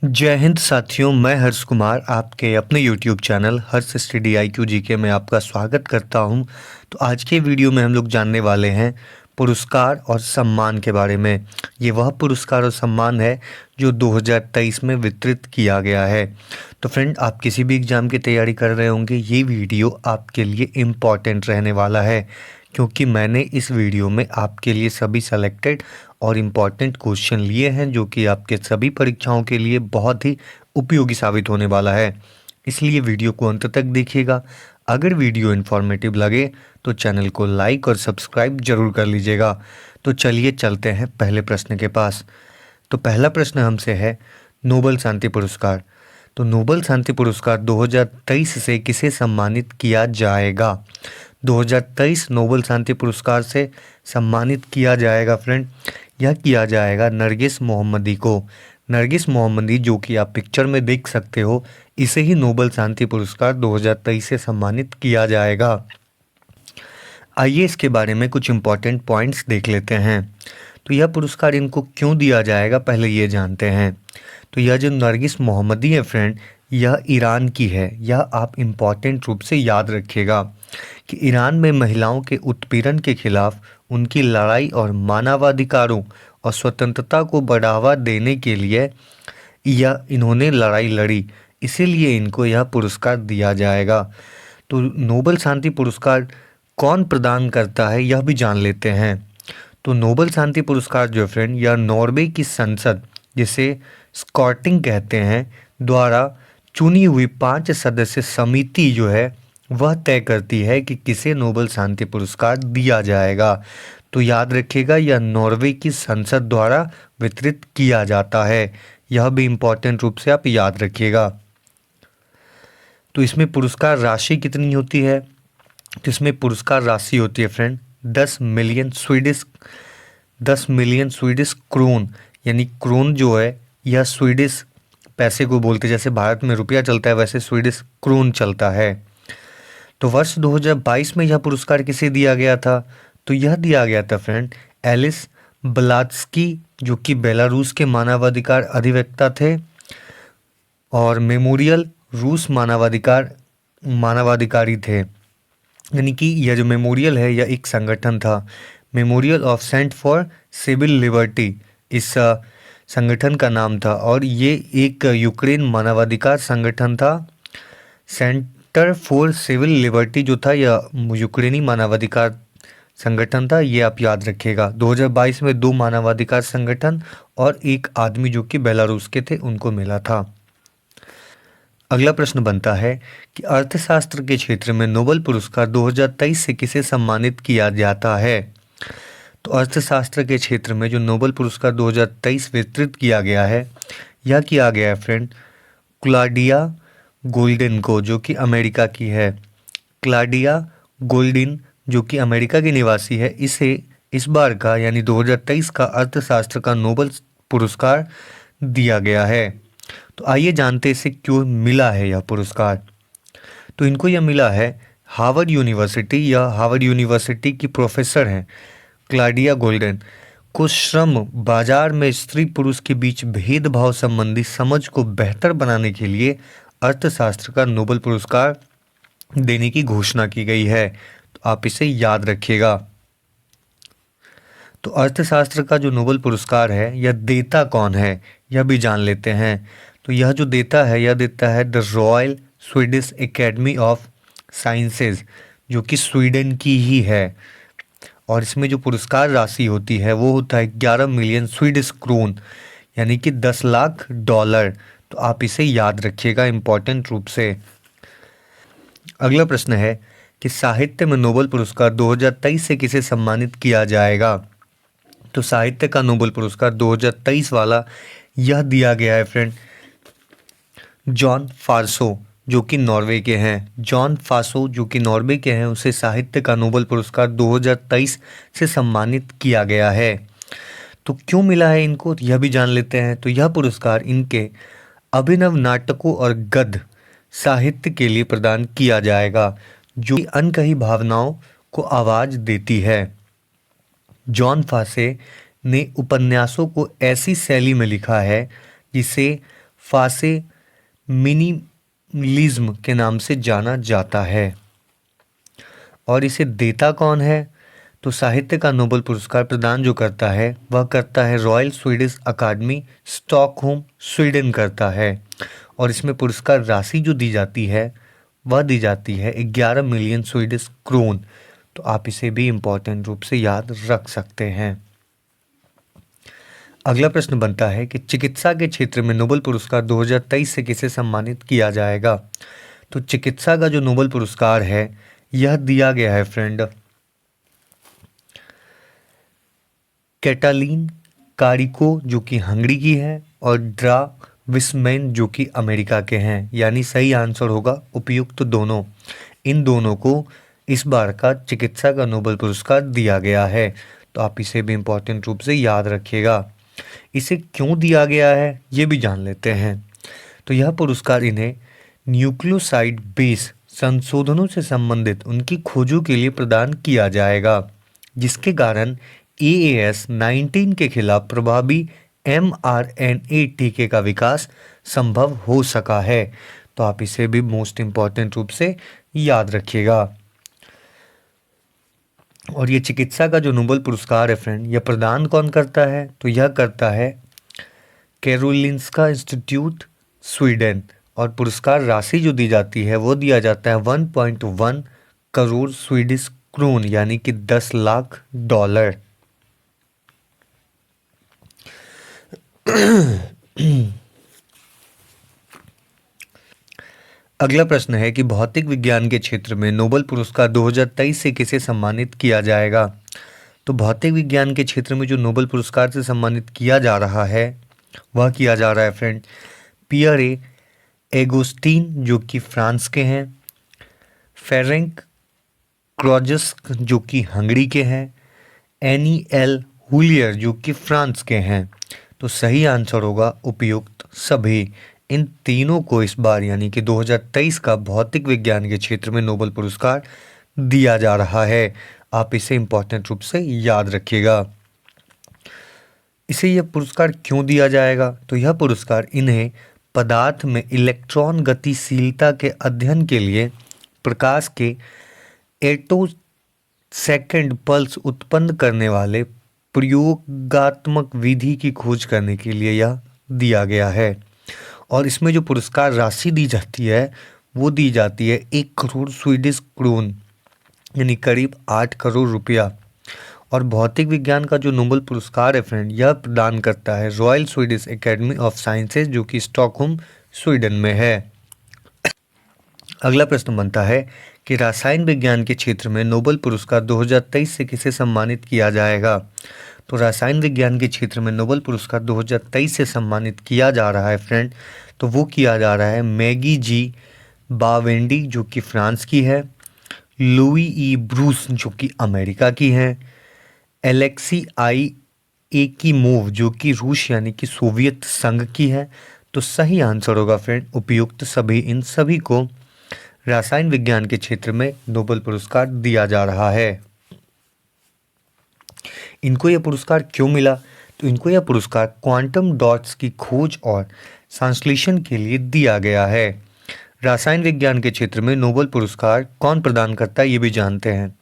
जय हिंद साथियों, मैं हर्ष कुमार आपके अपने YouTube चैनल हर्ष स्टडी IQ जीके में आपका स्वागत करता हूं। तो आज के वीडियो में हम लोग जानने वाले हैं पुरस्कार और सम्मान के बारे में। ये वह पुरस्कार और सम्मान है जो 2023 में वितरित किया गया है। तो फ्रेंड, आप किसी भी एग्ज़ाम की तैयारी कर रहे होंगे, ये वीडियो आपके लिए इम्पॉर्टेंट रहने वाला है, क्योंकि मैंने इस वीडियो में आपके लिए सभी सेलेक्टेड और इम्पॉर्टेंट क्वेश्चन लिए हैं जो कि आपके सभी परीक्षाओं के लिए बहुत ही उपयोगी साबित होने वाला है। इसलिए वीडियो को अंत तक देखिएगा। अगर वीडियो इन्फॉर्मेटिव लगे तो चैनल को लाइक और सब्सक्राइब जरूर कर लीजिएगा। तो चलिए चलते हैं पहले प्रश्न के पास। तो पहला प्रश्न हमसे है नोबेल शांति पुरस्कार। तो नोबेल शांति पुरस्कार 2023 से किसे सम्मानित किया जाएगा? 2023 नोबेल शांति पुरस्कार से सम्मानित किया जाएगा फ्रेंड, यह किया जाएगा नरगिस मोहम्मदी को। नरगिस मोहम्मदी, जो कि आप पिक्चर में देख सकते हो, इसे ही नोबेल शांति पुरस्कार 2023 से सम्मानित किया जाएगा। आइए इसके बारे में कुछ इम्पोर्टेंट पॉइंट्स देख लेते हैं। तो यह पुरस्कार इनको क्यों दिया जाएगा, पहले ये जानते हैं। तो यह जो नरगिस मोहम्मदी है फ्रेंड, यह ईरान की है। यह आप इम्पॉर्टेंट रूप से याद रखिएगा कि ईरान में महिलाओं के उत्पीड़न के खिलाफ उनकी लड़ाई और मानवाधिकारों और स्वतंत्रता को बढ़ावा देने के लिए यह इन्होंने लड़ाई लड़ी, इसीलिए इनको यह पुरस्कार दिया जाएगा। तो नोबेल शांति पुरस्कार कौन प्रदान करता है, यह भी जान लेते हैं। तो नोबेल शांति पुरस्कार जो फ्रेंड, यह नॉर्वे की संसद, जिसे स्कॉटिंग कहते हैं, द्वारा चुनी हुई 5 सदस्य समिति जो है वह तय करती है कि किसे नोबेल शांति पुरस्कार दिया जाएगा। तो याद रखिएगा, यह नॉर्वे की संसद द्वारा वितरित किया जाता है। यह भी इम्पोर्टेंट रूप से आप याद रखिएगा। तो इसमें पुरस्कार राशि कितनी होती है? तो इसमें पुरस्कार राशि होती है फ्रेंड 10 मिलियन स्वीडिश क्रोन, यानी क्रोन जो है यह स्वीडिश पैसे को बोलते, जैसे भारत में रुपया चलता है वैसे स्वीडिश क्रोन चलता है। तो वर्ष 2022 में यह पुरस्कार किसे दिया गया था? तो यह दिया गया था फ्रेंड एलिस ब्लात्स्की, जो कि बेलारूस के मानवाधिकार अधिवक्ता थे, और मेमोरियल रूस मानवाधिकारी थे। यानी कि यह जो मेमोरियल है यह एक संगठन था, memorial of saint for civil liberty इस संगठन का नाम था, और ये एक यूक्रेन मानवाधिकार संगठन था। सेंटर फॉर सिविल लिबर्टी जो था यह यूक्रेनी मानवाधिकार संगठन था, ये आप याद रखिएगा। 2022 में 2 मानवाधिकार संगठन और एक आदमी जो कि बेलारूस के थे उनको मिला था। अगला प्रश्न बनता है कि अर्थशास्त्र के क्षेत्र में नोबेल पुरस्कार 2023 से किसे सम्मानित किया जाता है? तो अर्थशास्त्र के क्षेत्र में जो नोबेल पुरस्कार 2023 वितरित किया गया है, यह किया गया है फ्रेंड क्लॉडिया गोल्डिन को, जो कि अमेरिका की है। क्लॉडिया गोल्डिन, जो कि अमेरिका की निवासी है, इसे इस बार का यानी 2023 का अर्थशास्त्र का नोबेल पुरस्कार दिया गया है। तो आइए जानते इसे क्यों मिला है यह पुरस्कार। तो इनको यह मिला है हार्वर्ड यूनिवर्सिटी, या हार्वर्ड यूनिवर्सिटी की प्रोफेसर हैं क्लॉडिया गोल्डन को श्रम बाजार में स्त्री पुरुष के बीच भेदभाव संबंधी समझ को बेहतर बनाने के लिए अर्थशास्त्र का नोबेल पुरस्कार देने की घोषणा की गई है। तो आप इसे याद रखिएगा। तो अर्थशास्त्र का जो नोबेल पुरस्कार है यह देता कौन है, यह भी जान लेते हैं। तो यह जो देता है यह देता है the royal Swedish academy of sciences, जो कि स्वीडन की ही है, और इसमें जो पुरस्कार राशि होती है वो होता है 11 मिलियन स्वीडिश क्रोन, यानी कि 10 लाख डॉलर। तो आप इसे याद रखिएगा इम्पोर्टेंट रूप से। अगला प्रश्न है कि साहित्य में नोबेल पुरस्कार 2023 से किसे सम्मानित किया जाएगा? तो साहित्य का नोबेल पुरस्कार 2023 वाला यह दिया गया है फ्रेंड जॉन फारसो, जो कि नॉर्वे के हैं। जॉन फासो, जो कि नॉर्वे के हैं, उसे साहित्य का नोबेल पुरस्कार 2023 से सम्मानित किया गया है। तो क्यों मिला है इनको, यह भी जान लेते हैं। तो यह पुरस्कार इनके अभिनव नाटकों और गद्य साहित्य के लिए प्रदान किया जाएगा, जो अनकही भावनाओं को आवाज़ देती है। जॉन फासे ने उपन्यासों को ऐसी शैली में लिखा है जिसे फासे मिनिमलिज्म के नाम से जाना जाता है। और इसे देता कौन है? तो साहित्य का नोबेल पुरस्कार प्रदान जो करता है वह करता है रॉयल स्वीडिश अकादमी, स्टॉकहोम, स्वीडन करता है। और इसमें पुरस्कार राशि जो दी जाती है वह दी जाती है 11 मिलियन स्वीडिश क्रोन। तो आप इसे भी इम्पोर्टेंट रूप से याद रख सकते हैं। अगला प्रश्न बनता है कि चिकित्सा के क्षेत्र में नोबेल पुरस्कार 2023 से किसे सम्मानित किया जाएगा? तो चिकित्सा का जो नोबेल पुरस्कार है यह दिया गया है फ्रेंड कैटालीन कारिको जो कि हंगरी की है और ड्रा विस्मैन जो कि अमेरिका के हैं। यानी सही आंसर होगा उपयुक्त दोनों। इन दोनों को इस बार का चिकित्सा का नोबेल पुरस्कार दिया गया है। तो आप इसे भी इम्पोर्टेंट रूप से याद रखिएगा। इसे क्यों दिया गया है ये भी जान लेते हैं। तो यह पुरस्कार इन्हें न्यूक्लियोसाइड बेस संशोधनों से संबंधित उनकी खोजों के लिए प्रदान किया जाएगा, जिसके कारण AAS-19 के खिलाफ प्रभावी mRNA टीके का विकास संभव हो सका है। तो आप इसे भी मोस्ट इम्पॉर्टेंट रूप से याद रखिएगा। और ये चिकित्सा का जो नोबेल पुरस्कार है फ्रेंड, यह प्रदान कौन करता है? तो यह करता है कैरोलिंस्का इंस्टीट्यूट, स्वीडन। और पुरस्कार राशि जो दी जाती है वो दिया जाता है 1.1 करोड़ स्वीडिश क्रोन यानी कि 10 लाख डॉलर। अगला प्रश्न है कि भौतिक विज्ञान के क्षेत्र में नोबेल पुरस्कार 2023 से किसे सम्मानित किया जाएगा? तो भौतिक विज्ञान के क्षेत्र में जो नोबेल पुरस्कार से सम्मानित किया जा रहा है वह किया जा रहा है फ्रेंड पियरे एगोस्टीन जो कि फ्रांस के हैं, फेरेंक क्रॉजस्क जो कि हंगरी के हैं, एनीएल हुलियर जो कि फ्रांस के हैं। तो सही आंसर होगा उपयुक्त सभी। इन तीनों को इस बार यानी कि 2023 का भौतिक विज्ञान के क्षेत्र में नोबेल पुरस्कार दिया जा रहा है। आप इसे इम्पोर्टेंट रूप से याद रखिएगा। इसे यह पुरस्कार क्यों दिया जाएगा? तो यह पुरस्कार इन्हें पदार्थ में इलेक्ट्रॉन गतिशीलता के अध्ययन के लिए प्रकाश के एटो सेकंड पल्स उत्पन्न करने वाले प्रयोगात्मक विधि की खोज करने के लिए यह दिया गया है। और इसमें जो पुरस्कार राशि दी जाती है वो दी जाती है 1 करोड़ स्वीडिश क्रोन यानी करीब 8 करोड़ रुपया। और भौतिक विज्ञान का जो नोबेल पुरस्कार है फ्रेंड, यह प्रदान करता है royal Swedish academy of sciences जो कि स्टॉकहोम, स्वीडन में है। अगला प्रश्न बनता है कि रसायन विज्ञान के क्षेत्र में नोबेल पुरस्कार 2023 से किसे सम्मानित किया जाएगा? तो रसायन विज्ञान के क्षेत्र में नोबेल पुरस्कार 2023 से सम्मानित किया जा रहा है फ्रेंड, तो वो किया जा रहा है मैगी जी बावेंडी जो कि फ्रांस की है, लुई ई ब्रूस जो कि अमेरिका की है, एलेक्सी आई एकीमोव जो कि रूस यानी कि सोवियत संघ की है। तो सही आंसर होगा फ्रेंड उपयुक्त सभी। इन सभी को रसायन विज्ञान के क्षेत्र में नोबेल पुरस्कार दिया जा रहा है। इनको यह पुरस्कार क्यों मिला? तो इनको यह पुरस्कार क्वांटम डॉट्स की खोज और संश्लेषण के लिए दिया गया है। रसायन विज्ञान के क्षेत्र में नोबेल पुरस्कार कौन प्रदान करता है ये भी जानते हैं।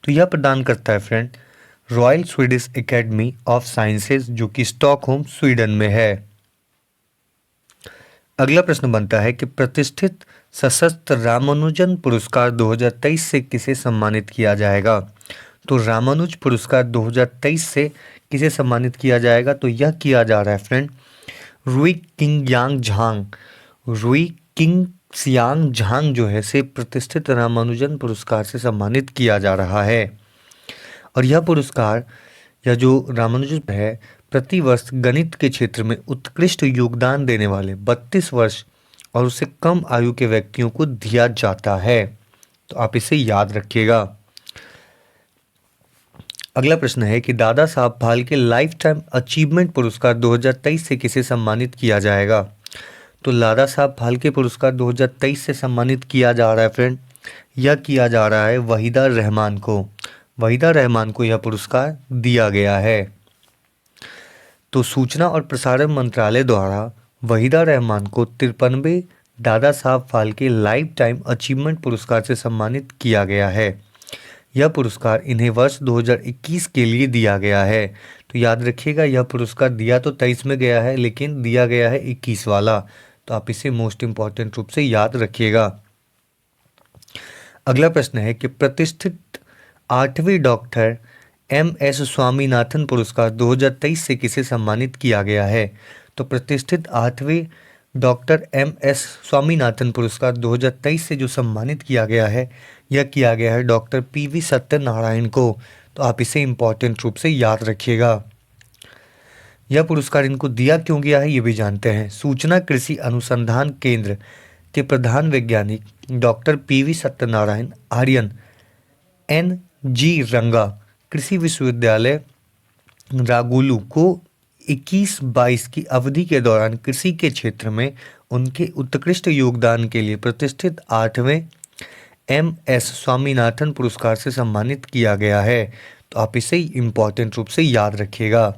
तो यह प्रदान करता है friend royal Swedish academy of sciences जो कि स्टॉकहोम, स्वीडन में है। अगला प्रश्न बनता है कि प्रतिष्ठित सशस्त्र रामानुजन पुरस्कार 2023 से किसे सम्मानित किया जाएगा? तो रामानुज पुरस्कार 2023 से किसे सम्मानित किया जाएगा? तो यह किया जा रहा है फ्रेंड रुई किंगयांग झांग, रुई किंगसियांग झांग जो है से प्रतिष्ठित रामानुजन पुरस्कार से सम्मानित किया जा रहा है। और यह पुरस्कार या जो रामानुजन है प्रति वर्ष गणित के क्षेत्र में उत्कृष्ट योगदान देने वाले 32 वर्ष और उससे कम आयु के व्यक्तियों को दिया जाता है। तो आप इसे याद रखिएगा। अगला प्रश्न है कि Dada Saheb Phalke life time achievement पुरस्कार 2023 से किसे सम्मानित किया जाएगा? तो दादा साहब फाल्के पुरस्कार 2023 से सम्मानित किया जा रहा है फ्रेंड, यह किया जा रहा है वहीदा रहमान को। वहीदा रहमान को यह पुरस्कार दिया गया है। तो सूचना और प्रसारण मंत्रालय द्वारा वहीदा रहमान को 53वें Dada Saheb Phalke life time achievement पुरस्कार से सम्मानित किया गया है। यह पुरस्कार इन्हें वर्ष 2021 के लिए दिया गया है। तो याद रखिएगा, यह पुरस्कार दिया तो 23 में गया है लेकिन दिया गया है 21 वाला। तो आप इसे मोस्ट इम्पॉर्टेंट रूप से याद रखिएगा। अगला प्रश्न है कि प्रतिष्ठित 8वीं डॉक्टर MS स्वामीनाथन पुरस्कार 2023 से किसे सम्मानित किया गया है। तो प्रतिष्ठित 8वीं डॉक्टर MS स्वामीनाथन पुरस्कार 2023 से जो सम्मानित किया गया है, यह किया गया है डॉक्टर PV सत्यनारायण को। तो आप इसे इम्पॉर्टेंट रूप से याद रखिएगा। यह पुरस्कार इनको दिया क्यों गया है ये भी जानते हैं। सूचना कृषि अनुसंधान केंद्र के प्रधान वैज्ञानिक डॉक्टर PV सत्यनारायण आर्यन NG रंगा कृषि विश्वविद्यालय रागुलू को 21-22 की अवधि के दौरान कृषि के क्षेत्र में उनके उत्कृष्ट योगदान के लिए प्रतिष्ठित 8वें MS स्वामीनाथन पुरस्कार से सम्मानित किया गया है। तो आप इसे इम्पॉर्टेंट रूप से याद रखिएगा।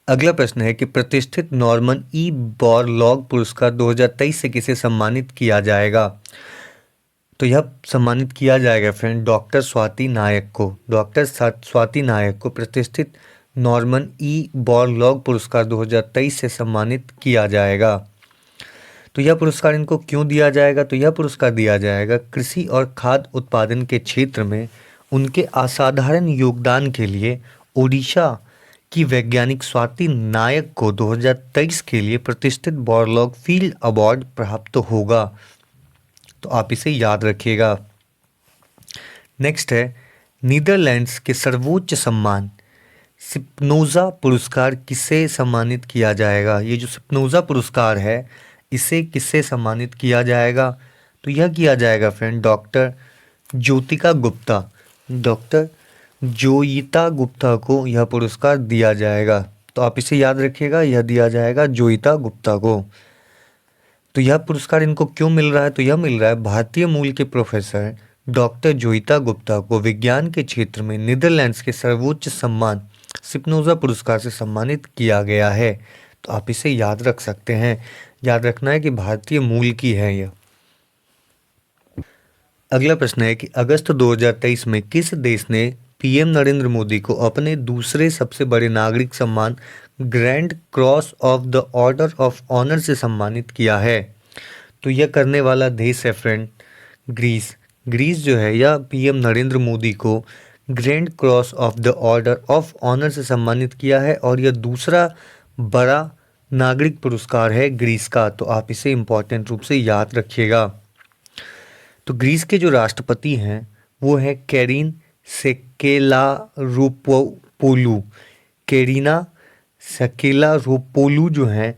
अगला प्रश्न है कि प्रतिष्ठित नॉर्मन E बोरलॉग पुरस्कार 2023 से किसे सम्मानित किया जाएगा। तो यह सम्मानित किया जाएगा फ्रेंड डॉक्टर स्वाति नायक को। डॉक्टर स्वाति नायक को प्रतिष्ठित नॉर्मन E बोरलॉग पुरस्कार 2023 से सम्मानित किया जाएगा। तो यह पुरस्कार इनको क्यों दिया जाएगा। तो यह पुरस्कार दिया जाएगा कृषि और खाद्य उत्पादन के क्षेत्र में उनके असाधारण योगदान के लिए। ओडिशा की वैज्ञानिक स्वाति नायक को 2023 के लिए प्रतिष्ठित बोरलॉग फील्ड अवार्ड प्राप्त होगा। तो आप इसे याद रखिएगा। नेक्स्ट है नीदरलैंड्स के सर्वोच्च सम्मान स्पिनोजा पुरस्कार किसे सम्मानित किया जाएगा। ये जो स्पिनोजा पुरस्कार है इसे किससे सम्मानित किया जाएगा। तो यह किया जाएगा फ्रेंड डॉक्टर ज्योतिका गुप्ता। डॉक्टर जोयिता गुप्ता को यह पुरस्कार दिया जाएगा। तो आप इसे याद रखिएगा, यह दिया जाएगा जोयिता गुप्ता को। तो यह पुरस्कार इनको क्यों मिल रहा है। तो यह मिल रहा है भारतीय मूल के प्रोफेसर डॉक्टर जोयिता गुप्ता को विज्ञान के क्षेत्र में नीदरलैंड्स के सर्वोच्च सम्मान स्पिनोजा पुरस्कार से सम्मानित किया गया है। तो आप इसे याद रख सकते हैं। याद रखना है कि भारतीय मूल की है यह। अगला प्रश्न है कि अगस्त 2023 में किस देश ने PM नरेंद्र मोदी को अपने दूसरे सबसे बड़े नागरिक सम्मान grand cross of the order of honour से सम्मानित किया है। तो यह करने वाला देश है फ्रेंड ग्रीस। ग्रीस जो है यह PM नरेंद्र मोदी को grand cross of the order of honour से सम्मानित किया है और यह दूसरा बड़ा नागरिक पुरस्कार है ग्रीस का। तो आप इसे इम्पॉर्टेंट रूप से याद रखिएगा। तो ग्रीस के जो राष्ट्रपति हैं वो है कैरिन सेकेलारोपोलू। कैरिना सेकेलारोपोलू जो हैं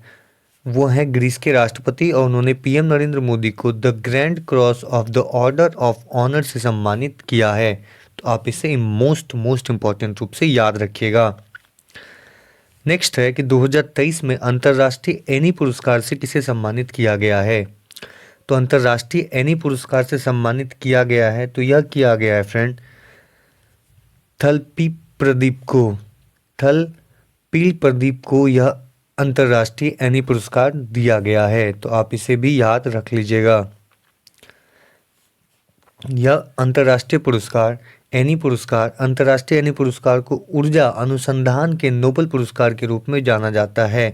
वो हैं ग्रीस के राष्ट्रपति और उन्होंने PM नरेंद्र मोदी को the grand cross of the order of honour से सम्मानित किया है। तो आप इसे मोस्ट इम्पॉर्टेंट रूप से याद रखिएगा। नेक्स्ट है कि 2023 में अंतर्राष्ट्रीय एनी पुरस्कार से किसे सम्मानित किया गया है। तो अंतर्राष्ट्रीय एनी पुरस्कार से सम्मानित किया गया है। तो यह किया गया है फ्रेंड थलपी प्रदीप को यह अंतर्राष्ट्रीय एनी पुरस्कार दिया गया है। तो आप इसे भी याद रख लीजिएगा। यह अंतर्राष्ट्रीय एनी पुरस्कार को ऊर्जा अनुसंधान के नोबेल पुरस्कार के रूप में जाना जाता है।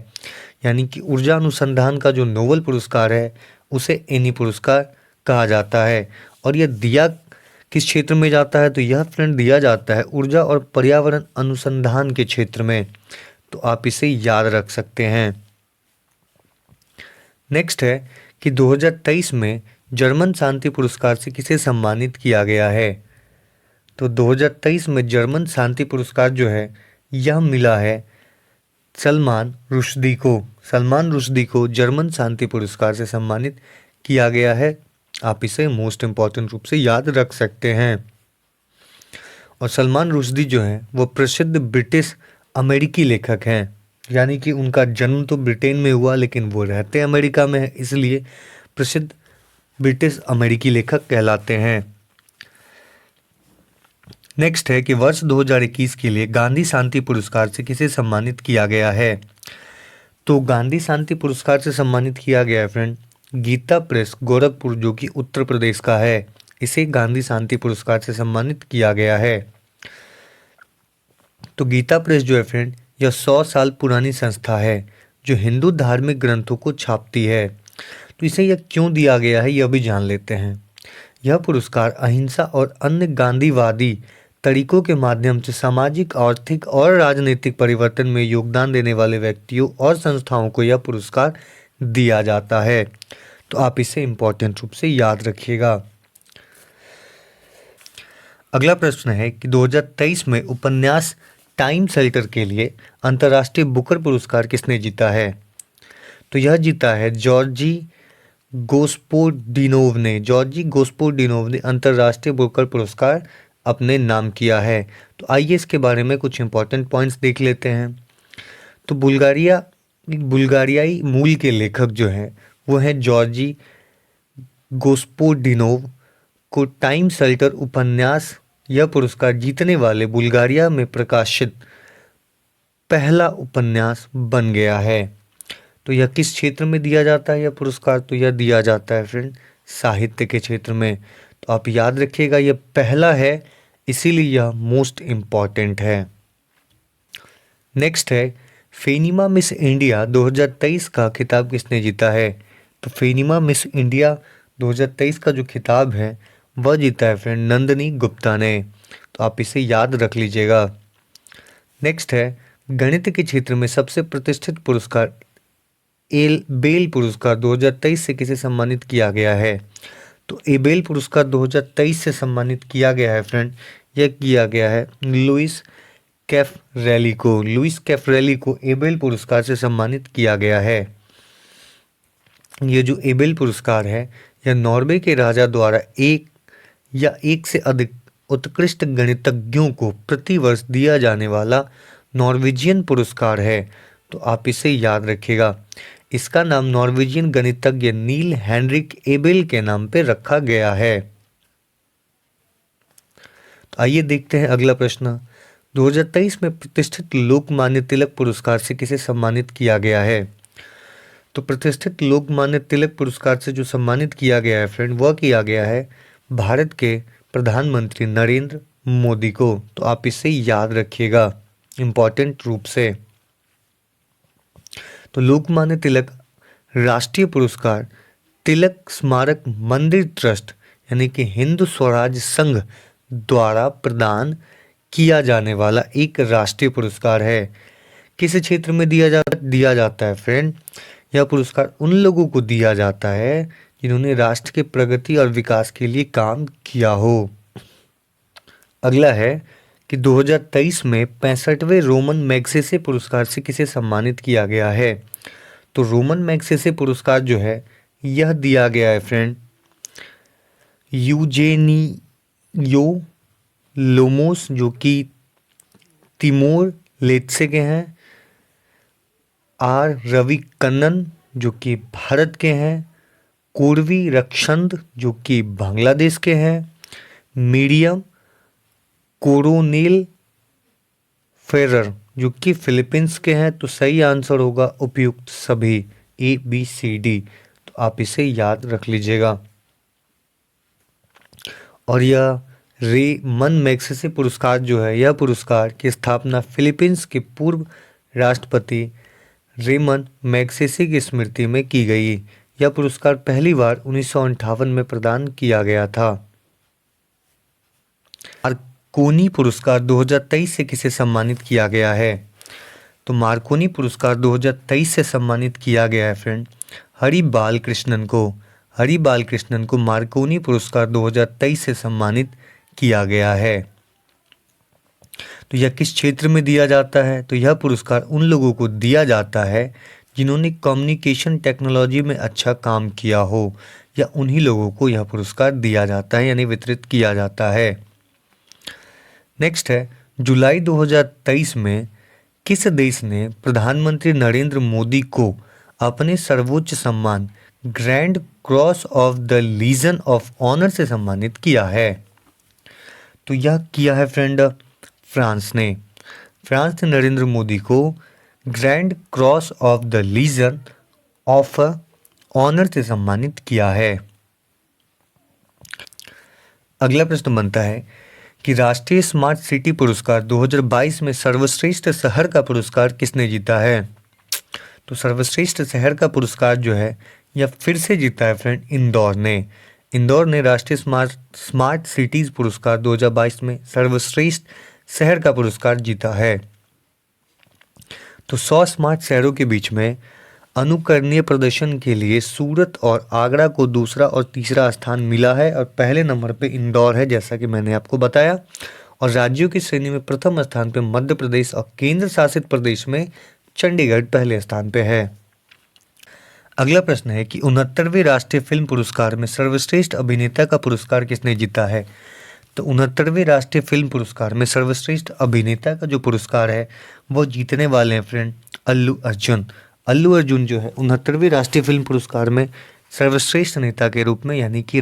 यानी कि ऊर्जा अनुसंधान का जो नोबेल पुरस्कार है उसे एनी पुरस्कार कहा जाता है। और यह दिया किस क्षेत्र में जाता है। तो यह फ्रेंड दिया जाता है ऊर्जा और पर्यावरण अनुसंधान के क्षेत्र में। तो आप इसे याद रख सकते हैं। नेक्स्ट है कि 2023 में जर्मन शांति पुरस्कार से किसे सम्मानित किया गया है। तो 2023 में जर्मन शांति पुरस्कार जो है यह मिला है सलमान रुश्दी को। सलमान रुश्दी को जर्मन शांति पुरस्कार से सम्मानित किया गया है। आप इसे मोस्ट इम्पॉर्टेंट रूप से याद रख सकते हैं। और सलमान रुश्दी जो है वो प्रसिद्ध ब्रिटिश अमेरिकी लेखक हैं। यानी कि उनका जन्म तो ब्रिटेन में हुआ लेकिन वो रहते अमेरिका में है, इसलिए प्रसिद्ध ब्रिटिश अमेरिकी लेखक कहलाते हैं। नेक्स्ट है कि वर्ष 2021 के लिए गांधी शांति पुरस्कार से किसे सम्मानित किया गया है। तो गांधी शांति पुरस्कार से सम्मानित किया गया है फ्रेंड गीता प्रेस गोरखपुर, जो कि उत्तर प्रदेश का है। इसे गांधी शांति पुरस्कार से सम्मानित किया गया है। तो गीता प्रेस जो है फ्रेंड, यह 100 साल पुरानी संस्था है जो हिंदू धार्मिक ग्रंथों को छापती है। तो इसे यह क्यों दिया गया है, यह भी जान लेते हैं। यह पुरस्कार अहिंसा और अन्य गांधीवादी तरीकों के माध्यम से सामाजिक, आर्थिक और राजनीतिक परिवर्तन में योगदान देने वाले व्यक्तियों और संस्थाओं को यह पुरस्कार दिया जाता है। तो आप इसे इम्पोर्टेंट रूप से याद रखिएगा। अगला प्रश्न है कि 2023 में उपन्यास टाइम शेल्टर के लिए अंतर्राष्ट्रीय बुकर पुरस्कार किसने जीता है? तो यह जीता है जॉर्जी गोस्पोडिनोव ने। जॉर्जी गोस्पोडिनोव ने अंतर्राष्ट्रीय बुकर पुरस्कार अपने नाम किया है। तो आइए इसके बारे में कुछ इंपॉर्टेंट पॉइंट्स देख लेते हैं। तो बुल्गारियाई मूल के लेखक जो हैं वो हैं जॉर्जी गोस्पोडिनोव। को टाइम शेल्टर उपन्यास यह पुरस्कार जीतने वाले बुल्गारिया में प्रकाशित पहला उपन्यास बन गया है। तो यह किस क्षेत्र में दिया जाता है यह पुरस्कार? तो यह दिया जाता है फ्रेंड साहित्य के क्षेत्र में। तो आप याद रखिएगा यह पहला है, इसीलिए यह मोस्ट इम्पॉर्टेंट है। नेक्स्ट है फेनिमा मिस इंडिया 2023 का खिताब किसने जीता है? तो फेनिमा मिस इंडिया 2023 का जो खिताब है वह जीता है फ्रेंड नंदिनी गुप्ता ने। तो आप इसे याद रख लीजिएगा। नेक्स्ट है गणित के क्षेत्र में सबसे प्रतिष्ठित पुरस्कार बेल पुरस्कार 2023 से किसे सम्मानित किया गया है? तो एबेल पुरस्कार 2023 से सम्मानित किया गया है फ्रेंड, यह किया गया है लुइस कैफरेली को। लुइस कैफरेली को एबेल पुरस्कार से सम्मानित किया गया है। यह जो एबेल पुरस्कार है यह नॉर्वे के राजा द्वारा एक या एक से अधिक उत्कृष्ट गणितज्ञों को प्रतिवर्ष दिया जाने वाला नॉर्वेजियन पुरस्कार है। तो आप इसे याद रखिएगा। इसका नाम नॉर्वेजियन गणितज्ञ नील हेनरिक एबेल के नाम पे रखा गया है। तो आइए देखते हैं अगला प्रश्न। 2023 में प्रतिष्ठित लोकमान्य तिलक पुरस्कार से किसे सम्मानित किया गया है? तो प्रतिष्ठित लोकमान्य तिलक पुरस्कार से जो सम्मानित किया गया है फ्रेंड वह किया गया है भारत के प्रधानमंत्री नरेंद्र मोदी को। तो आप इसे याद रखिएगा इम्पॉर्टेंट रूप से। तो लोकमान्य तिलक राष्ट्रीय पुरस्कार तिलक स्मारक मंदिर ट्रस्ट यानी कि हिंदू स्वराज संघ द्वारा प्रदान किया जाने वाला एक राष्ट्रीय पुरस्कार है। किस क्षेत्र में दिया जाता है फ्रेंड? यह पुरस्कार उन लोगों को दिया जाता है जिन्होंने राष्ट्र के प्रगति और विकास के लिए काम किया हो। अगला है कि 2023 में 65वें रोमन मैग्सेसे पुरस्कार से किसे सम्मानित किया गया है? तो रोमन मैग्सेसे पुरस्कार जो है यह दिया गया है फ्रेंड यूजेनियो लोमोस, जो कि तिमोर लेत्से के हैं, आर रवि कन्नन जो कि भारत के हैं, कोरवी रक्षंद जो कि बांग्लादेश के हैं, मीडियम कोरोनेल फेरर जो कि फिलीपींस के हैं। तो सही आंसर होगा उपयुक्त सभी ABCD। तो आप इसे याद रख लीजिएगा। और यह रेमन मैग्सेसे पुरस्कार जो है यह पुरस्कार की स्थापना फिलीपींस के पूर्व राष्ट्रपति रेमन मैग्सेसे की स्मृति में की गई। यह पुरस्कार पहली बार 1958 में प्रदान किया गया था। मार्कोनी पुरस्कार 2023 से किसे सम्मानित किया गया है? तो मार्कोनी पुरस्कार 2023 से सम्मानित किया गया है फ्रेंड हरि बालकृष्णन को। हरि बालकृष्णन को मार्कोनी पुरस्कार 2023 से सम्मानित किया गया है। तो यह किस क्षेत्र में दिया जाता है? तो यह पुरस्कार उन लोगों को दिया जाता है जिन्होंने कम्युनिकेशन टेक्नोलॉजी में अच्छा काम किया हो, या उन्हीं लोगों को यह पुरस्कार दिया जाता है यानी वितरित किया जाता है। नेक्स्ट है जुलाई 2023 में किस देश ने प्रधानमंत्री नरेंद्र मोदी को अपने सर्वोच्च सम्मान grand cross of the legion of honour से सम्मानित किया है? तो यह किया है फ्रेंड फ्रांस ने। फ्रांस ने नरेंद्र मोदी को grand cross of the legion of honour से सम्मानित किया है। अगला प्रश्न बनता है कि राष्ट्रीय स्मार्ट सिटी पुरस्कार 2022 में सर्वश्रेष्ठ शहर का पुरस्कार किसने जीता है? तो सर्वश्रेष्ठ शहर का पुरस्कार जो है यह फिर से जीता है फ्रेंड इंदौर ने राष्ट्रीय स्मार्ट सिटीज पुरस्कार 2022 में सर्वश्रेष्ठ शहर का पुरस्कार जीता है। तो 100 स्मार्ट शहरों के बीच में अनुकरणीय प्रदर्शन के लिए सूरत और आगरा को दूसरा और तीसरा स्थान मिला है और पहले नंबर पे इंदौर है, जैसा कि मैंने आपको बताया। और राज्यों की श्रेणी में प्रथम स्थान पे मध्य प्रदेश और केंद्र शासित प्रदेश में चंडीगढ़ पहले स्थान पे है। अगला प्रश्न है कि 69वें राष्ट्रीय फिल्म पुरस्कार में सर्वश्रेष्ठ अभिनेता का पुरस्कार किसने जीता है? तो 69वें राष्ट्रीय फिल्म पुरस्कार में सर्वश्रेष्ठ अभिनेता का जो पुरस्कार है वो जीतने वाले हैं फ्रेंड अल्लू अर्जुन जो है 69वें राष्ट्रीय फिल्म पुरस्कार में सर्वश्रेष्ठ नेता के रूप में यानी कि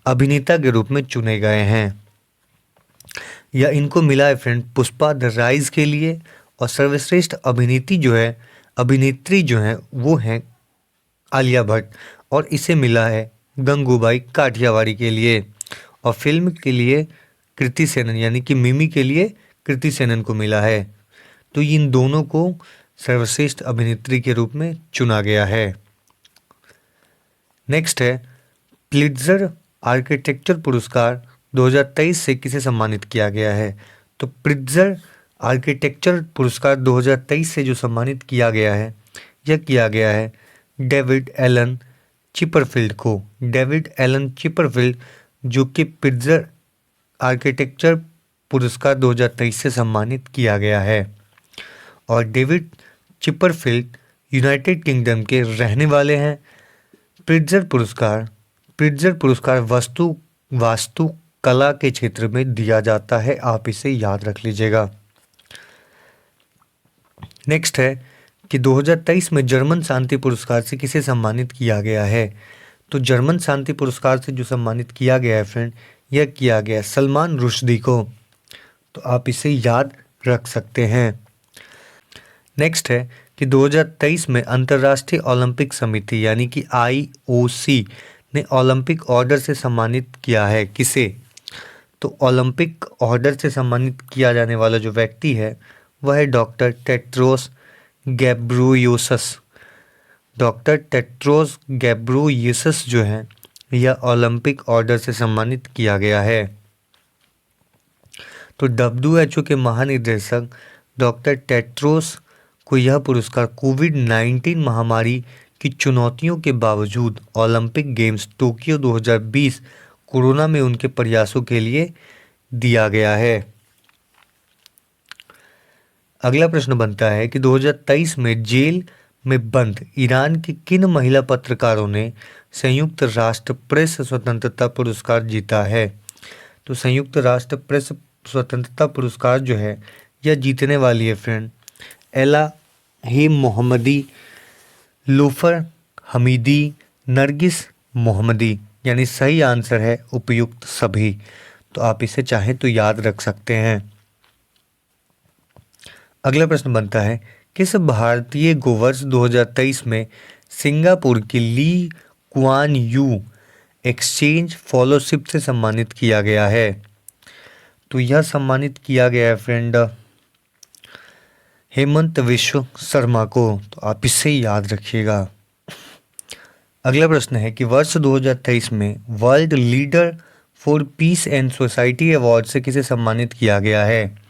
अभिनेता के रूप में चुने गए हैं। यह इनको मिला है फ्रेंड पुष्पा द राइज के लिए, और सर्वश्रेष्ठ अभिनेत्री जो है वो हैं आलिया भट्ट, और इसे मिला है गंगूबाई काठियावाड़ी के लिए। और फिल्म के लिए कृति सेनन यानी कि मिमी के लिए कृति सेनन को मिला है। तो इन दोनों को सर्वश्रेष्ठ अभिनेत्री के रूप में चुना गया है। नेक्स्ट है प्लिट्जर आर्किटेक्चर पुरस्कार 2023 से किसे सम्मानित किया गया है? तो प्लिट्जर आर्किटेक्चर पुरस्कार 2023 से जो सम्मानित किया गया है यह किया गया है डेविड एलन चिपरफील्ड को। डेविड एलन चिपरफील्ड जो कि प्लिट्जर आर्किटेक्चर पुरस्कार 2023 से सम्मानित किया गया है। और डेविड चिपरफील्ड यूनाइटेड किंगडम के रहने वाले हैं। प्लिट्जर पुरस्कार वास्तु कला के क्षेत्र में दिया जाता है, आप इसे याद रख लीजिएगा। नेक्स्ट है कि 2023 में जर्मन शांति पुरस्कार से किसे सम्मानित किया गया है? तो जर्मन शांति पुरस्कार से जो सम्मानित किया गया है फ्रेंड यह किया गया सलमान रुश्दी को, तो आप इसे याद रख सकते हैं। नेक्स्ट है कि 2023 में अंतर्राष्ट्रीय ओलंपिक समिति यानी कि IOC ने ओलंपिक ऑर्डर से सम्मानित किया है किसे? तो ओलंपिक ऑर्डर से सम्मानित किया जाने वाला जो व्यक्ति है वह है डॉक्टर टेड्रोस गैब्रियोसस जो है यह ओलंपिक ऑर्डर से सम्मानित किया गया है। तो WHO के महानिदेशक डॉक्टर टेड्रोस को यह पुरस्कार कोविड-19 महामारी की चुनौतियों के बावजूद ओलंपिक गेम्स टोक्यो 2020 कोरोना में उनके प्रयासों के लिए दिया गया है। अगला प्रश्न बनता है कि 2023 में जेल में बंद ईरान की किन महिला पत्रकारों ने संयुक्त राष्ट्र प्रेस स्वतंत्रता पुरस्कार जीता है? तो संयुक्त राष्ट्र प्रेस स्वतंत्रता पुरस्कार जो है यह जीतने वाली है फ्रेंड एला हे मोहम्मदी, लोफर हमीदी, नरगिस मोहम्मदी, यानी सही आंसर है उपयुक्त सभी। तो आप इसे चाहें तो याद रख सकते हैं। अगला प्रश्न बनता है किस भारतीय गोवर्ष 2023 में सिंगापुर की Lee Kuan Yew exchange fellowship से सम्मानित किया गया है? तो यह सम्मानित किया गया है फ्रेंड हेमंत विश्व शर्मा को, तो आप इसे याद रखिएगा। अगला प्रश्न है कि वर्ष 2023 में world leader for piece and society award से किसे सम्मानित किया गया है?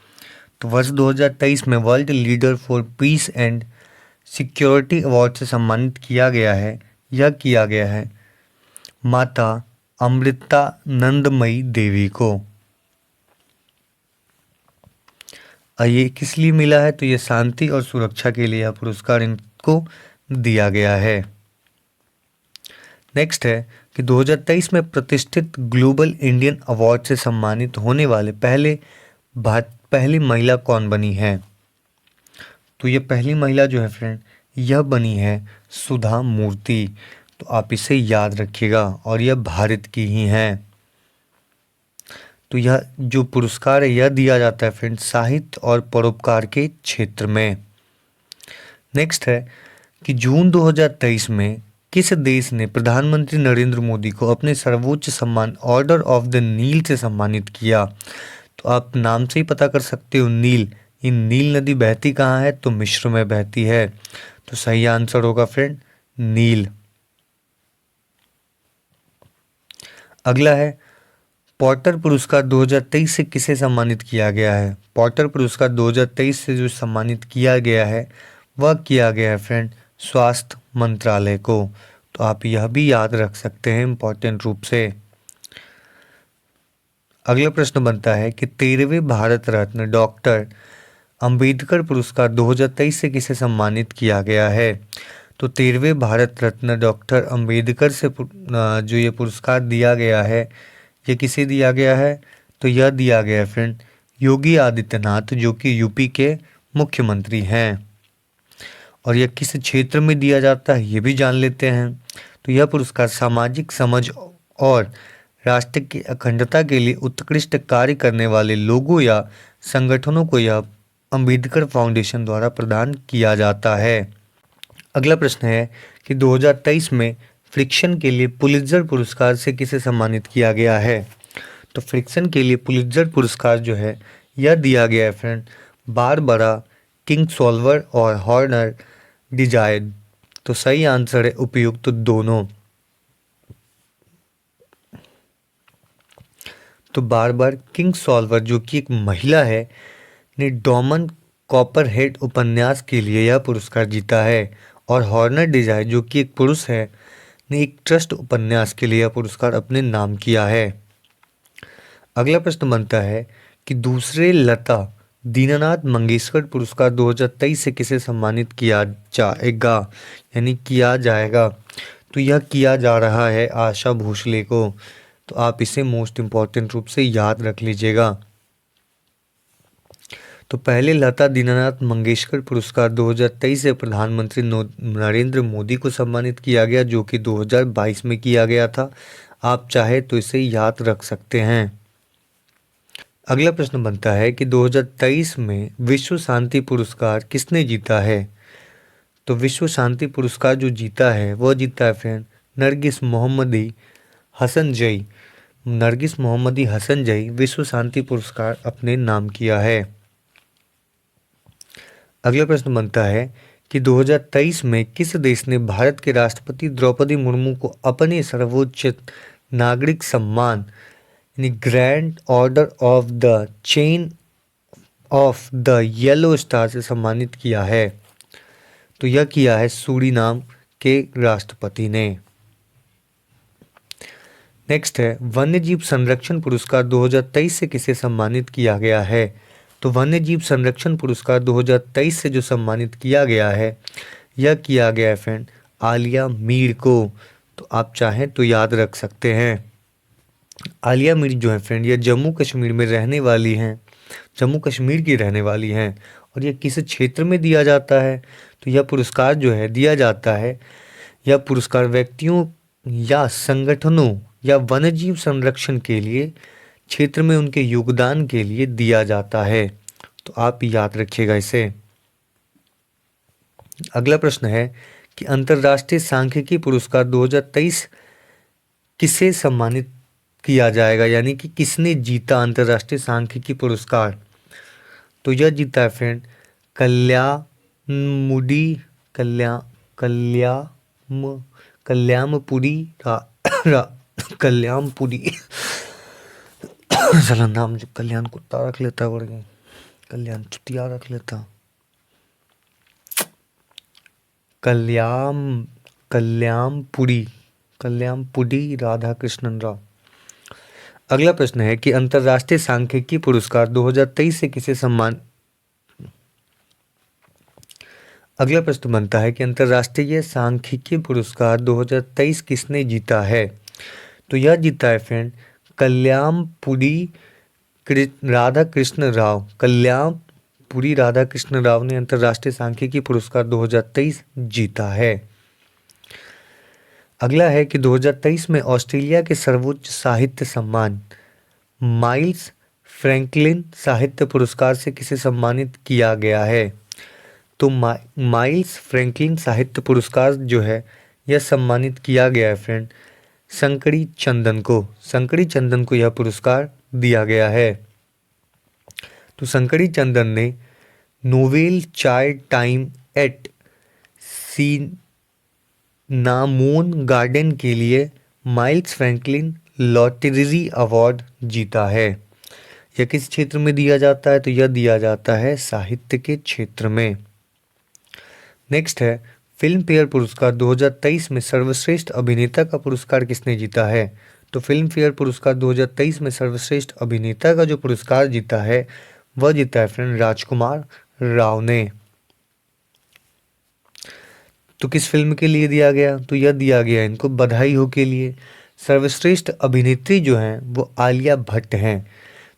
तो वर्ष 2023 में world leader for piece and security award से सम्मानित किया गया है, यह किया गया है माता अमृतानंदमयी देवी को। ये किस लिए मिला है? तो ये शांति और सुरक्षा के लिए यह पुरस्कार इनको दिया गया है। नेक्स्ट है कि 2023 में प्रतिष्ठित ग्लोबल इंडियन अवार्ड से सम्मानित होने वाले पहली महिला कौन बनी है? तो ये पहली महिला जो है फ्रेंड यह बनी है सुधा मूर्ति, तो आप इसे याद रखिएगा और यह भारत की ही हैं। तो यह जो पुरस्कार है यह दिया जाता है फ्रेंड साहित्य और परोपकार के क्षेत्र में। नेक्स्ट है कि जून 2023 में किस देश ने प्रधानमंत्री नरेंद्र मोदी को अपने सर्वोच्च सम्मान ऑर्डर ऑफ द नील से सम्मानित किया? तो आप नाम से ही पता कर सकते हो, नील। ये नील नदी बहती कहाँ है? तो मिस्र में बहती है। तो सही आंसर होगा फ्रेंड नील। अगला है पॉटर पुरस्कार 2023 से किसे सम्मानित किया गया है? पॉटर पुरस्कार 2023 से जो सम्मानित किया गया है वह किया गया है फ्रेंड स्वास्थ्य मंत्रालय को। तो आप यह भी याद रख सकते हैं इम्पोर्टेंट रूप से। अगला प्रश्न बनता है कि 13वें भारत रत्न डॉक्टर अंबेडकर पुरस्कार 2023 से किसे सम्मानित किया गया है? तो 13वें भारत रत्न डॉक्टर अंबेडकर से जो ये पुरस्कार दिया गया है, ये किसे दिया गया है? तो यह दिया गया है फ्रेंड योगी आदित्यनाथ, जो कि यूपी के मुख्यमंत्री हैं। और यह किस क्षेत्र में दिया जाता है ये भी जान लेते हैं। तो यह पुरस्कार सामाजिक समझ और राष्ट्र की अखंडता के लिए उत्कृष्ट कार्य करने वाले लोगों या संगठनों को यह अंबेडकर फाउंडेशन द्वारा प्रदान किया जाता है। अगला प्रश्न है कि 2023 में फ्रिक्शन के लिए पुलित्जर पुरस्कार से किसे सम्मानित किया गया है? तो फ्रिक्शन के लिए पुलित्जर पुरस्कार जो है यह दिया गया है फ्रेंड बारबरा किंगसोल्वर और हॉर्नर डिजायड। तो सही आंसर है उपयुक्त तो दोनों। तो बारबर किंगसोल्वर जो कि एक महिला है ने डॉमन कॉपरहेड उपन्यास के लिए यह पुरस्कार जीता है, और हॉर्नर डिजायर जो कि एक पुरुष है ने एक ट्रस्ट उपन्यास के लिए यह पुरस्कार अपने नाम किया है। अगला प्रश्न बनता है कि दूसरे लता दीनानाथ मंगेशकर पुरस्कार 2023 से किसे सम्मानित किया जाएगा, यानी किया जाएगा? तो यह किया जा रहा है आशा भोसले को। तो आप इसे मोस्ट इम्पॉर्टेंट रूप से याद रख लीजिएगा। तो पहले लता दीनानाथ मंगेशकर पुरस्कार 2023 से प्रधानमंत्री नरेंद्र मोदी को सम्मानित किया गया, जो कि 2022 में किया गया था। आप चाहे तो इसे याद रख सकते हैं। अगला प्रश्न बनता है कि 2023 में विश्व शांति पुरस्कार किसने जीता है? तो विश्व शांति पुरस्कार जो जीता है वह जीता है फ्रेंड नरगिस मोहम्मदी हसन जई। नरगिस मोहम्मदी हसन जई विश्व शांति पुरस्कार अपने नाम किया है। अगला प्रश्न बनता है कि 2023 में किस देश ने भारत के राष्ट्रपति द्रौपदी मुर्मू को अपने सर्वोच्च नागरिक सम्मान यानी grand order of the chain of the yellow star से सम्मानित किया है? तो यह किया है सूरीनाम के राष्ट्रपति ने। नेक्स्ट है वन्यजीव संरक्षण पुरस्कार 2023 से किसे सम्मानित किया गया है? तो वन्यजीव संरक्षण पुरस्कार 2023 से जो सम्मानित किया गया है यह किया गया है फ्रेंड आलिया मीर को। तो आप चाहें तो याद रख सकते हैं। आलिया मीर जो है फ्रेंड यह जम्मू कश्मीर में रहने वाली हैं, जम्मू कश्मीर की रहने वाली हैं। और यह किस क्षेत्र में दिया जाता है? तो यह पुरस्कार जो है दिया जाता है, यह पुरस्कार व्यक्तियों या संगठनों या वन्यजीव संरक्षण के लिए क्षेत्र में उनके योगदान के लिए दिया जाता है। तो आप याद रखिएगा इसे। अगला प्रश्न है कि अंतर्राष्ट्रीय सांख्यिकी पुरस्कार 2023 किसे सम्मानित किया जाएगा, यानी कि किसने जीता अंतर्राष्ट्रीय सांख्यिकी पुरस्कार? तो यह जीता है फ्रेंड कल्याणपुरी कल्याणपुरी चलो नाम जो कल्याण कुत्ता रख लेता बढ़ गया, कल्याण चुतिया रख लेता, कल्याणपुरी राधा कृष्णन राव। अगला प्रश्न है कि अंतर्राष्ट्रीय सांख्यिकी पुरस्कार 2023 से किसे सम्मान अगला प्रश्न बनता है कि अंतर्राष्ट्रीय सांख्यिकी पुरस्कार 2023 किसने जीता है? तो यह जीता है फ्रेंड कल्याणपुरी राधा कृष्ण राव। कल्याणपुरी राधा कृष्ण राव ने अंतर्राष्ट्रीय सांख्यिकी पुरस्कार 2023 जीता है। अगला है कि 2023 में ऑस्ट्रेलिया के सर्वोच्च साहित्य सम्मान माइल्स फ्रैंकलिन साहित्य पुरस्कार से किसे सम्मानित किया गया है? तो माइल्स फ्रैंकलिन साहित्य पुरस्कार जो है यह सम्मानित किया गया है फ्रेंड संकरी चंदन को यह पुरस्कार दिया गया है। तो संकरी चंदन ने novel child time at cinnamon garden के लिए माइल्स फ्रैंकलिन लिटरेरी अवार्ड जीता है। यह किस क्षेत्र में दिया जाता है? तो यह दिया जाता है साहित्य के क्षेत्र में। नेक्स्ट है फिल्म फेयर पुरस्कार 2023 में सर्वश्रेष्ठ अभिनेता का पुरस्कार किसने जीता है? तो फिल्म फेयर पुरस्कार 2023 में सर्वश्रेष्ठ अभिनेता का जो पुरस्कार जीता है वह जीता है फ्रेंड राजकुमार राव ने। तो किस फिल्म के लिए दिया गया? तो यह दिया गया इनको बधाई हो के लिए। सर्वश्रेष्ठ अभिनेत्री जो हैं वो आलिया भट्ट हैं,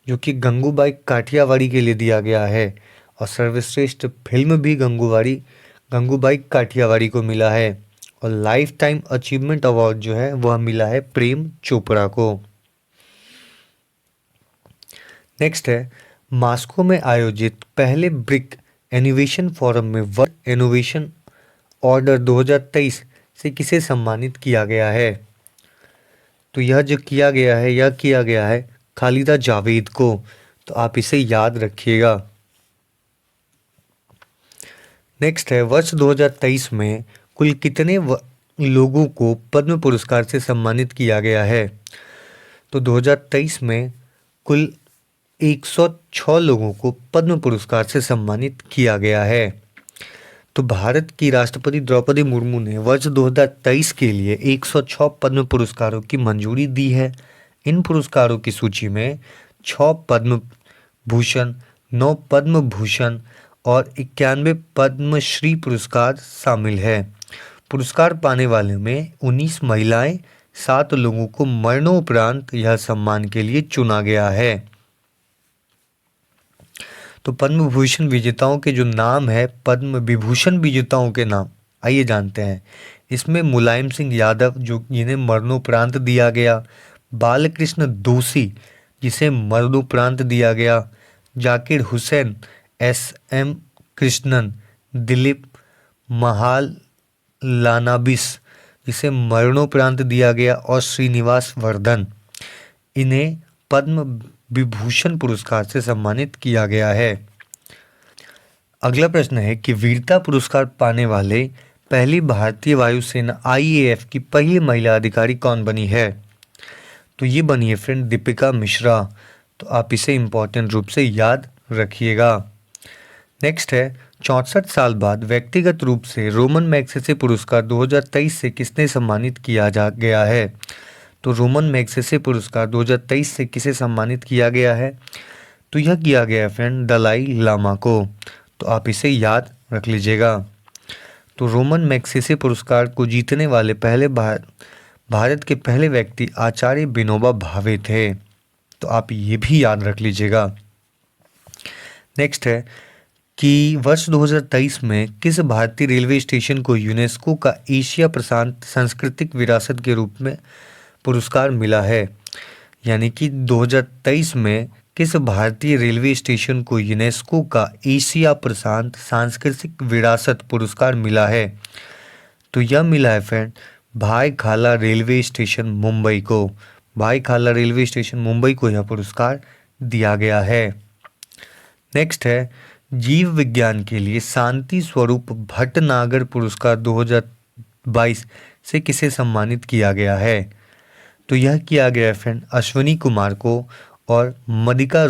जो कि गंगूबाई काठियावाड़ी के लिए दिया गया है, और सर्वश्रेष्ठ फिल्म भी गंगूबाई काठियावाड़ी को मिला है, और लाइफ टाइम अचीवमेंट अवार्ड जो है वह मिला है प्रेम चोपड़ा को। नेक्स्ट है मास्को में आयोजित पहले ब्रिक इनोवेशन फोरम में वर्ल्ड इनोवेशन ऑर्डर 2023 से किसे सम्मानित किया गया है? तो यह जो किया गया है खालिदा जावेद को। तो आप इसे याद रखिएगा। नेक्स्ट है वर्ष 2023 में कुल कितने लोगों को पद्म पुरस्कार से सम्मानित किया गया है? तो 2023 में कुल 106 लोगों को पद्म पुरस्कार से सम्मानित किया गया है। तो भारत की राष्ट्रपति द्रौपदी मुर्मू ने वर्ष 2023 के लिए 106 पद्म पुरस्कारों की मंजूरी दी है। इन पुरस्कारों की सूची में 6 पद्म भूषण, 9 पद्म भूषण और 91 पद्मश्री पुरस्कार शामिल है। पुरस्कार पाने वाले में 19 महिलाएं, 7 लोगों को मरणोपरांत यह सम्मान के लिए चुना गया है। तो पद्म भूषण विजेताओं के जो नाम है, पद्म विभूषण विजेताओं के नाम आइए जानते हैं। इसमें मुलायम सिंह यादव जो जिन्हें मरणोपरांत दिया गया, बालकृष्ण दोषी जिसे मरणोपरांत दिया गया, जाकिर हुसैन, SM कृष्णन, दिलीप महालानाबिस जिसे मरणोपरांत दिया गया, और श्रीनिवास वर्धन, इन्हें पद्म विभूषण पुरस्कार से सम्मानित किया गया है। अगला प्रश्न है कि वीरता पुरस्कार पाने वाले पहली भारतीय वायुसेना IAF की पहली महिला अधिकारी कौन बनी है? तो ये बनी है फ्रेंड दीपिका मिश्रा। तो आप इसे इम्पोर्टेंट रूप से याद रखिएगा। नेक्स्ट है 64 साल बाद व्यक्तिगत रूप से रोमन मैग्सेसे पुरस्कार 2023 से किसने सम्मानित किया गया है? तो रोमन मैग्सेसे पुरस्कार 2023 से किसे सम्मानित किया गया है? तो यह किया गया है फ्रेंड दलाई लामा को। तो आप इसे याद रख लीजिएगा। तो रोमन मैग्सेसे पुरस्कार को जीतने वाले पहले भारत के पहले व्यक्ति आचार्य विनोबा भावे थे। तो आप ये भी याद रख लीजिएगा। नेक्स्ट है कि वर्ष 2023 में किस भारतीय रेलवे स्टेशन को यूनेस्को का एशिया प्रशांत सांस्कृतिक विरासत के रूप में पुरस्कार मिला है? यानी कि 2023 में किस भारतीय रेलवे स्टेशन को यूनेस्को का एशिया प्रशांत सांस्कृतिक विरासत पुरस्कार मिला है? तो यह मिला है फ्रेंड भाई खाला रेलवे स्टेशन मुंबई को। भाई खाला रेलवे स्टेशन मुंबई को यह पुरस्कार दिया गया है। नेक्स्ट है जीव विज्ञान के लिए शांति स्वरूप भटनागर पुरस्कार 2022 से किसे सम्मानित किया गया है? तो यह किया गया है फ्रेंड अश्वनी कुमार को और मदिका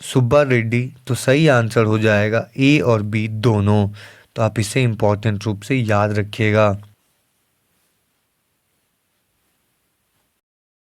सुब्बा रेड्डी। तो सही आंसर हो जाएगा A और B दोनों। तो आप इसे इम्पोर्टेंट रूप से याद रखिएगा।